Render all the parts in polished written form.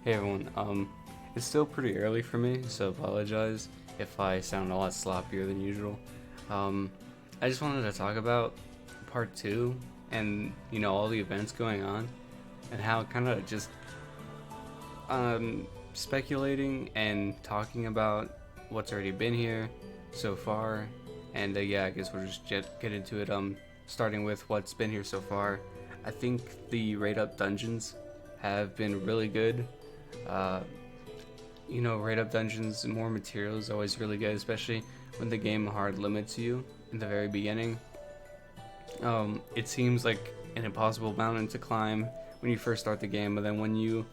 Hey everyone, it's still pretty early for me, so apologize if I sound a lot sloppier than usual. Um, I just wanted to talk about part two and, all the events going on and how kind of just, speculating and talking about what's already been here so far. And yeah, I guess we'll just get into it, starting with what's been here so far. I think the raid up dungeons have been really good. Uh, Rate up dungeons and more materials is always really good, especially when the game hard limits you in the very beginning. It seems like an impossible mountain to climb when you first start the game, but then when you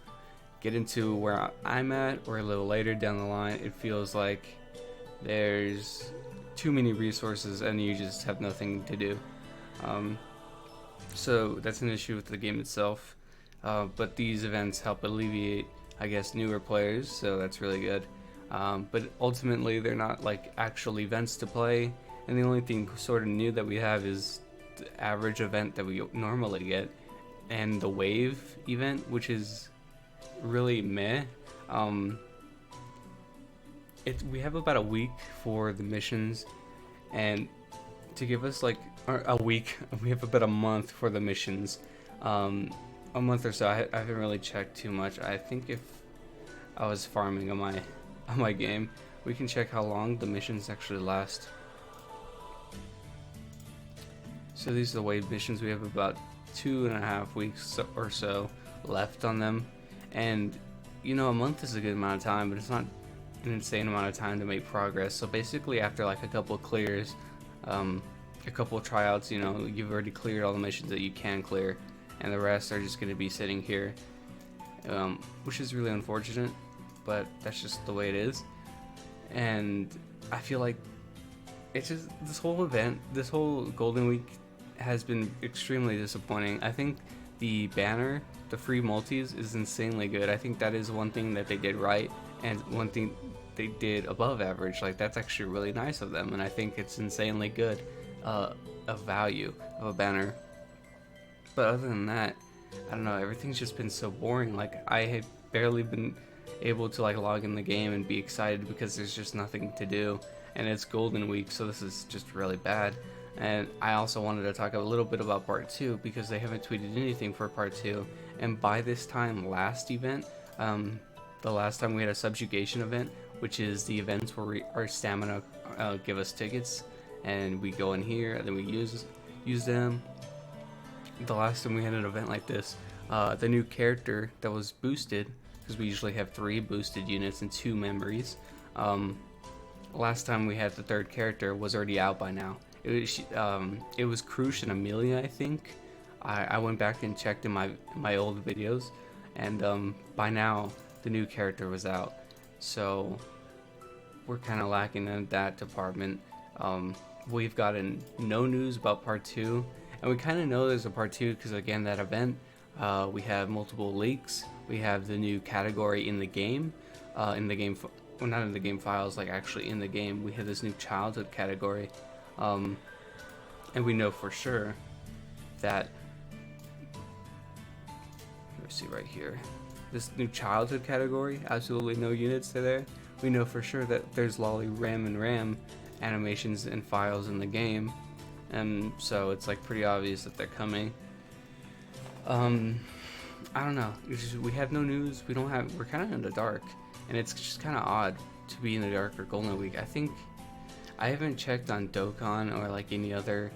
get into where I'm at or a little later down the line, it feels like there's too many resources and you just have nothing to do. Um, so that's an issue with the game itself. But these events help alleviate, I guess, newer players, so that's really good. But ultimately, they're not like actual events to play, and the only thing sort of new that we have is the average event that we normally get, and the wave event, which is really meh. Um, we have about a week for the missions, and to give us like a week, we have about a month for the missions. A month or so. I haven't really checked too much. I think if I was farming on my game, we can check how long the missions actually last. So these are the wave missions. We have about 2.5 weeks or so left on them, and a month is a good amount of time, but it's not an insane amount of time to make progress. So basically, after like a couple of clears, a couple of tryouts, you've already cleared all the missions that you can clear, and the rest are just going to be sitting here, which is really unfortunate, but that's just the way it is. And I feel like it's just this whole Golden Week has been extremely disappointing. I think the banner, the free multis, is insanely good. I think that is one thing that they did right, and one thing they did above average. Like, that's actually really nice of them, and I think it's insanely good, a value of a banner. But other than that, I don't know, everything's just been so boring. Like, I have barely been able to like log in the game and be excited because there's just nothing to do, and it's Golden Week, so this is just really bad. And I also wanted to talk a little bit about part 2 because they haven't tweeted anything for part 2, and by this time last event, the last time we had a subjugation event, which is the events where our stamina give us tickets and we go in here and then we use them. The last time we had an event like this, the new character that was boosted, because we usually have 3 boosted units and 2 memories. Last time we had the third character was already out by now. It was Krush and Amelia, I think. I went back and checked in my old videos, and by now the new character was out. So we're kind of lacking in that department. We've gotten no news about part 2, and we kind of know there's a part 2 because, again, that event, we have multiple leaks. We have the new category in the game, well, not in the game files, like actually in the game. We have this new childhood category, and we know for sure that, let me see right here, this new childhood category, absolutely no units are there. We know for sure that there's lolly ram and ram animations and files in the game, and so it's like pretty obvious that they're coming. I don't know, we have no news. We're kind of in the dark, and it's just kind of odd to be in the dark for Golden Week. I think I haven't checked on Dokkan or like any other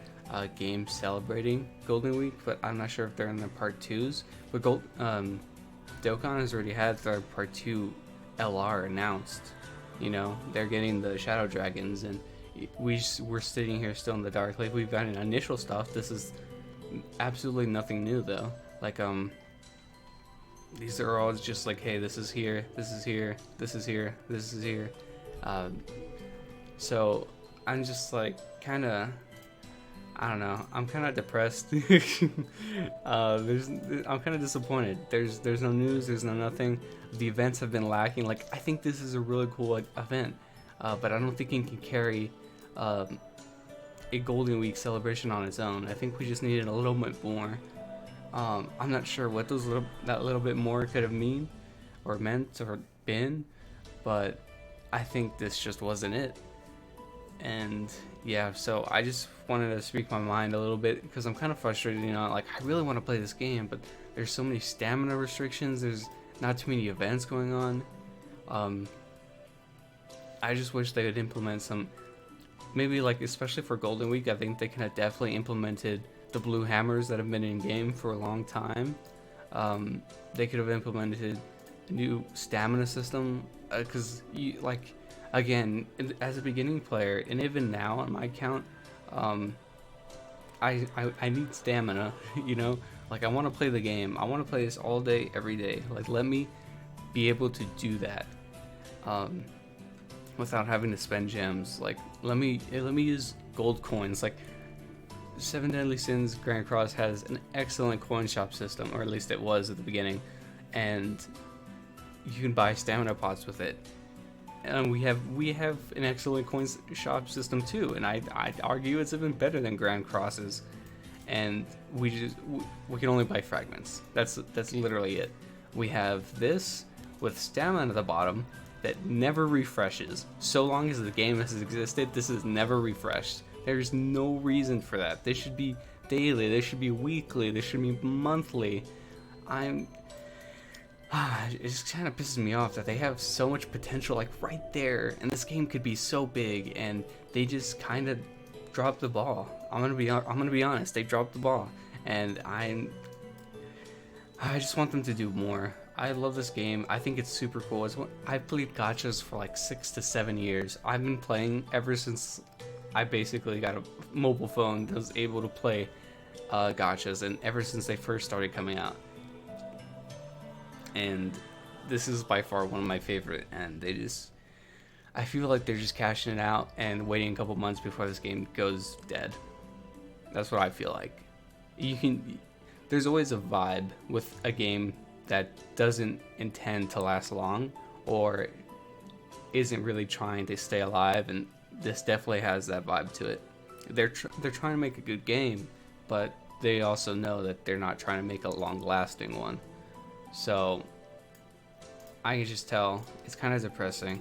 games celebrating Golden Week, but I'm not sure if they're in the part 2s. But Dokkan has already had their part 2 LR announced. They're getting the Shadow Dragons, and we're sitting here still in the dark. Like, we've got an initial stuff. This is absolutely nothing new though. Like, these are all just like, hey, this is here, this is here, this is here, this is here. So I'm just like I don't know, I'm kind of depressed. I'm kind of disappointed. There's no news, there's no nothing. The events have been lacking. Like, I think this is a really cool event, but I don't think it can carry a Golden Week celebration on its own. I think we just needed a little bit more. I'm not sure what that little bit more could have mean, or meant or been, but I think this just wasn't it. And yeah, so I just wanted to speak my mind a little bit because I'm kind of frustrated, like I really want to play this game, but there's so many stamina restrictions, there's not too many events going on. I just wish they would implement some, maybe like especially for Golden Week, I think they could have definitely implemented the blue hammers that have been in game for a long time. They could have implemented a new stamina system, because you like, again, as a beginning player, and even now on my account, I need stamina. Like I want to play the game. I want to play this all day, every day. Like let me be able to do that, without having to spend gems. Like let me use gold coins. Like Seven Deadly Sins Grand Cross has an excellent coin shop system, or at least it was at the beginning, and you can buy stamina pots with it. And we have an excellent coin shop system too, and I'd argue it's even better than Grand Crosses. And we can only buy fragments. That's literally it. We have this with stamina at the bottom that never refreshes. So long as the game has existed, this is never refreshed. There's no reason for that. This should be daily, this should be weekly, this should be monthly. It just kind of pisses me off that they have so much potential like right there, and this game could be so big, and they just kind of dropped the ball. I'm gonna be honest, they dropped the ball, and I just want them to do more. I love this game. I think it's super cool. I've played gachas for like 6 to 7 years. I've been playing ever since I basically got a mobile phone that was able to play gachas, and ever since they first started coming out. And this is by far one of my favorite, and I feel like they're just cashing it out and waiting a couple months before this game goes dead. That's what I feel like. There's always a vibe with a game that doesn't intend to last long, or isn't really trying to stay alive, and this definitely has that vibe to it. They're trying to make a good game, but they also know that they're not trying to make a long-lasting one. So I can just tell it's kind of depressing.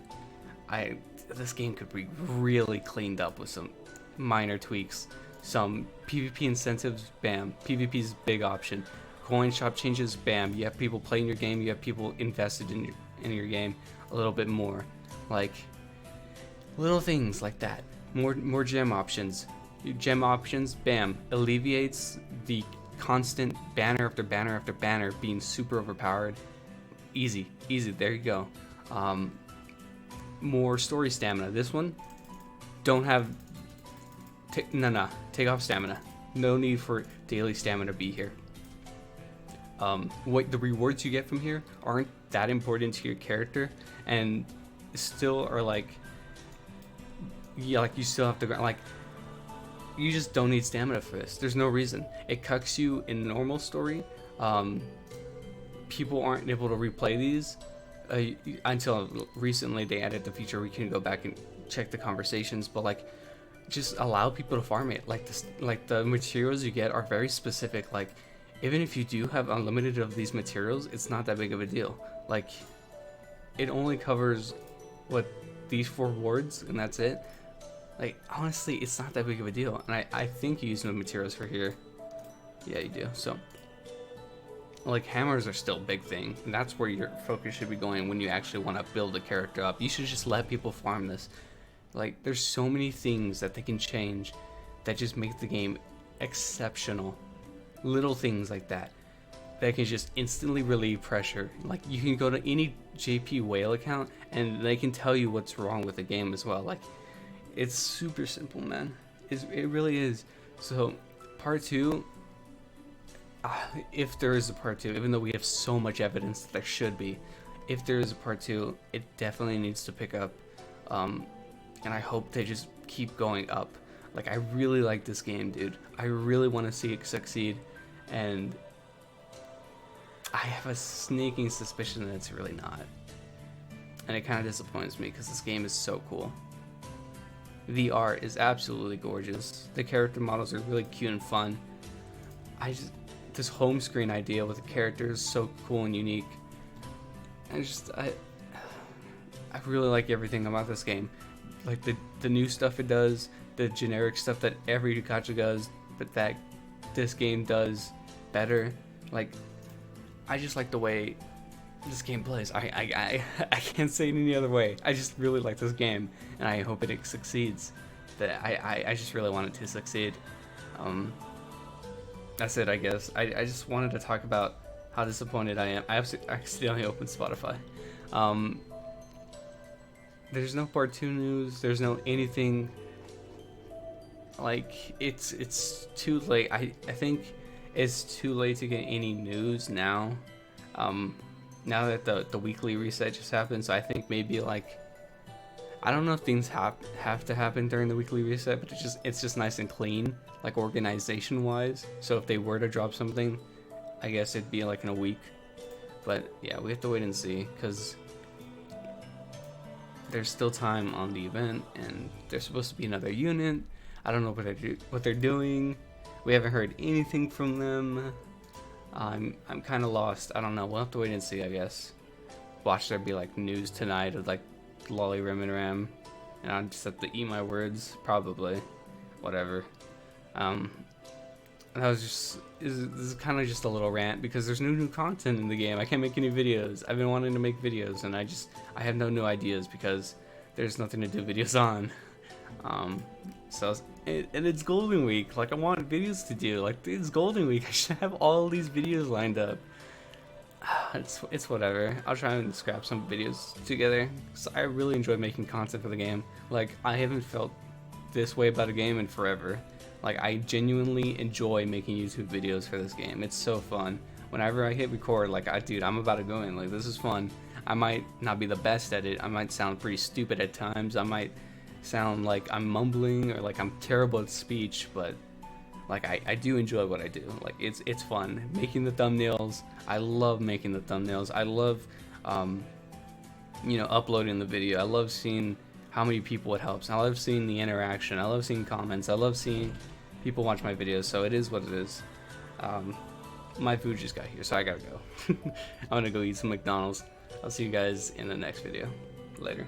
This game could be really cleaned up with some minor tweaks, some PvP incentives, bam. PvP's big option. Coin shop changes, bam. You have people playing your game. You have people invested in your game a little bit more. Like little things like that. More gem options. Gem options, bam. Alleviates the constant banner after banner after banner being super overpowered. Easy. There you go. More story stamina. This one, don't have. Take off stamina. No need for daily stamina to be here. What the rewards you get from here aren't that important to your character, and still are like, yeah, like you still have to like. You just don't need stamina for this. There's no reason. It cucks you in normal story. People aren't able to replay these until recently. They added the feature where you can go back and check the conversations, but like, just allow people to farm it. Like this, like the materials you get are very specific. Like, even if you do have unlimited of these materials, it's not that big of a deal. Like, it only covers these 4 wards, and that's it. Like, honestly, it's not that big of a deal. And I think you use no materials for here. Yeah, you do. So, like, hammers are still a big thing. And that's where your focus should be going when you actually want to build a character up. You should just let people farm this. Like, there's so many things that they can change that just make the game exceptional. Little things like that can just instantly relieve pressure. Like, you can go to any JP Whale account and they can tell you what's wrong with the game as well. Like, it's super simple, man. It really is. So, part 2, if there is a part 2, even though we have so much evidence that there should be, if there is a part 2, it definitely needs to pick up. And I hope they just keep going up. Like, I really like this game, dude. I really want to see it succeed, and I have a sneaking suspicion that it's really not. And it kind of disappoints me because this game is so cool. The art is absolutely gorgeous. The character models are really cute and fun. This home screen idea with the characters is so cool and unique. I really like everything about this game, like the new stuff it does, the generic stuff that every gacha does, but that this game does better. Like, I just like the way this game plays. I can't say it any other way. I just really like this game, and I hope it succeeds. That I just really want it to succeed. That's it, I guess. I just wanted to talk about how disappointed I am. I accidentally opened Spotify. There's no part 2 news. There's no anything. Like, it's too late. I think it's too late to get any news now. Now that the weekly reset just happened, so I think maybe, like, I don't know if things have to happen during the weekly reset, but it's just nice and clean, like organization wise. So if they were to drop something, I guess it'd be like in a week. But yeah, we have to wait and see, because there's still time on the event, and there's supposed to be another unit. I don't know what they're doing. We haven't heard anything from them. I'm kind of lost. I don't know. We'll have to wait and see, I guess. Watch there be like news tonight of like Lolly Rim and Ram, and I'll just have to eat my words, probably. Whatever. That was just this is kind of just a little rant, because there's no new content in the game. I can't make any videos. I've been wanting to make videos, and I have no new ideas because there's nothing to do videos on. And it's Golden Week. Like, I want videos to do. Like, it's Golden Week. I should have all these videos lined up. It's whatever. I'll try and scrap some videos together. So I really enjoy making content for the game. Like, I haven't felt this way about a game in forever. Like, I genuinely enjoy making YouTube videos for this game. It's so fun. Whenever I hit record, like, dude, I'm about to go in. Like, this is fun. I might not be the best at it. I might sound pretty stupid at times. I might sound like I'm mumbling or like I'm terrible at speech, but like I do enjoy what I do. Like, it's fun making the thumbnails. I love making the thumbnails. I love uploading the video. I love seeing how many people it helps. I love seeing the interaction. I love seeing comments. I love seeing people watch my videos. So it is what it is. My food just got here, so I gotta go. I'm gonna go eat some McDonald's. I'll see you guys in the next video. Later.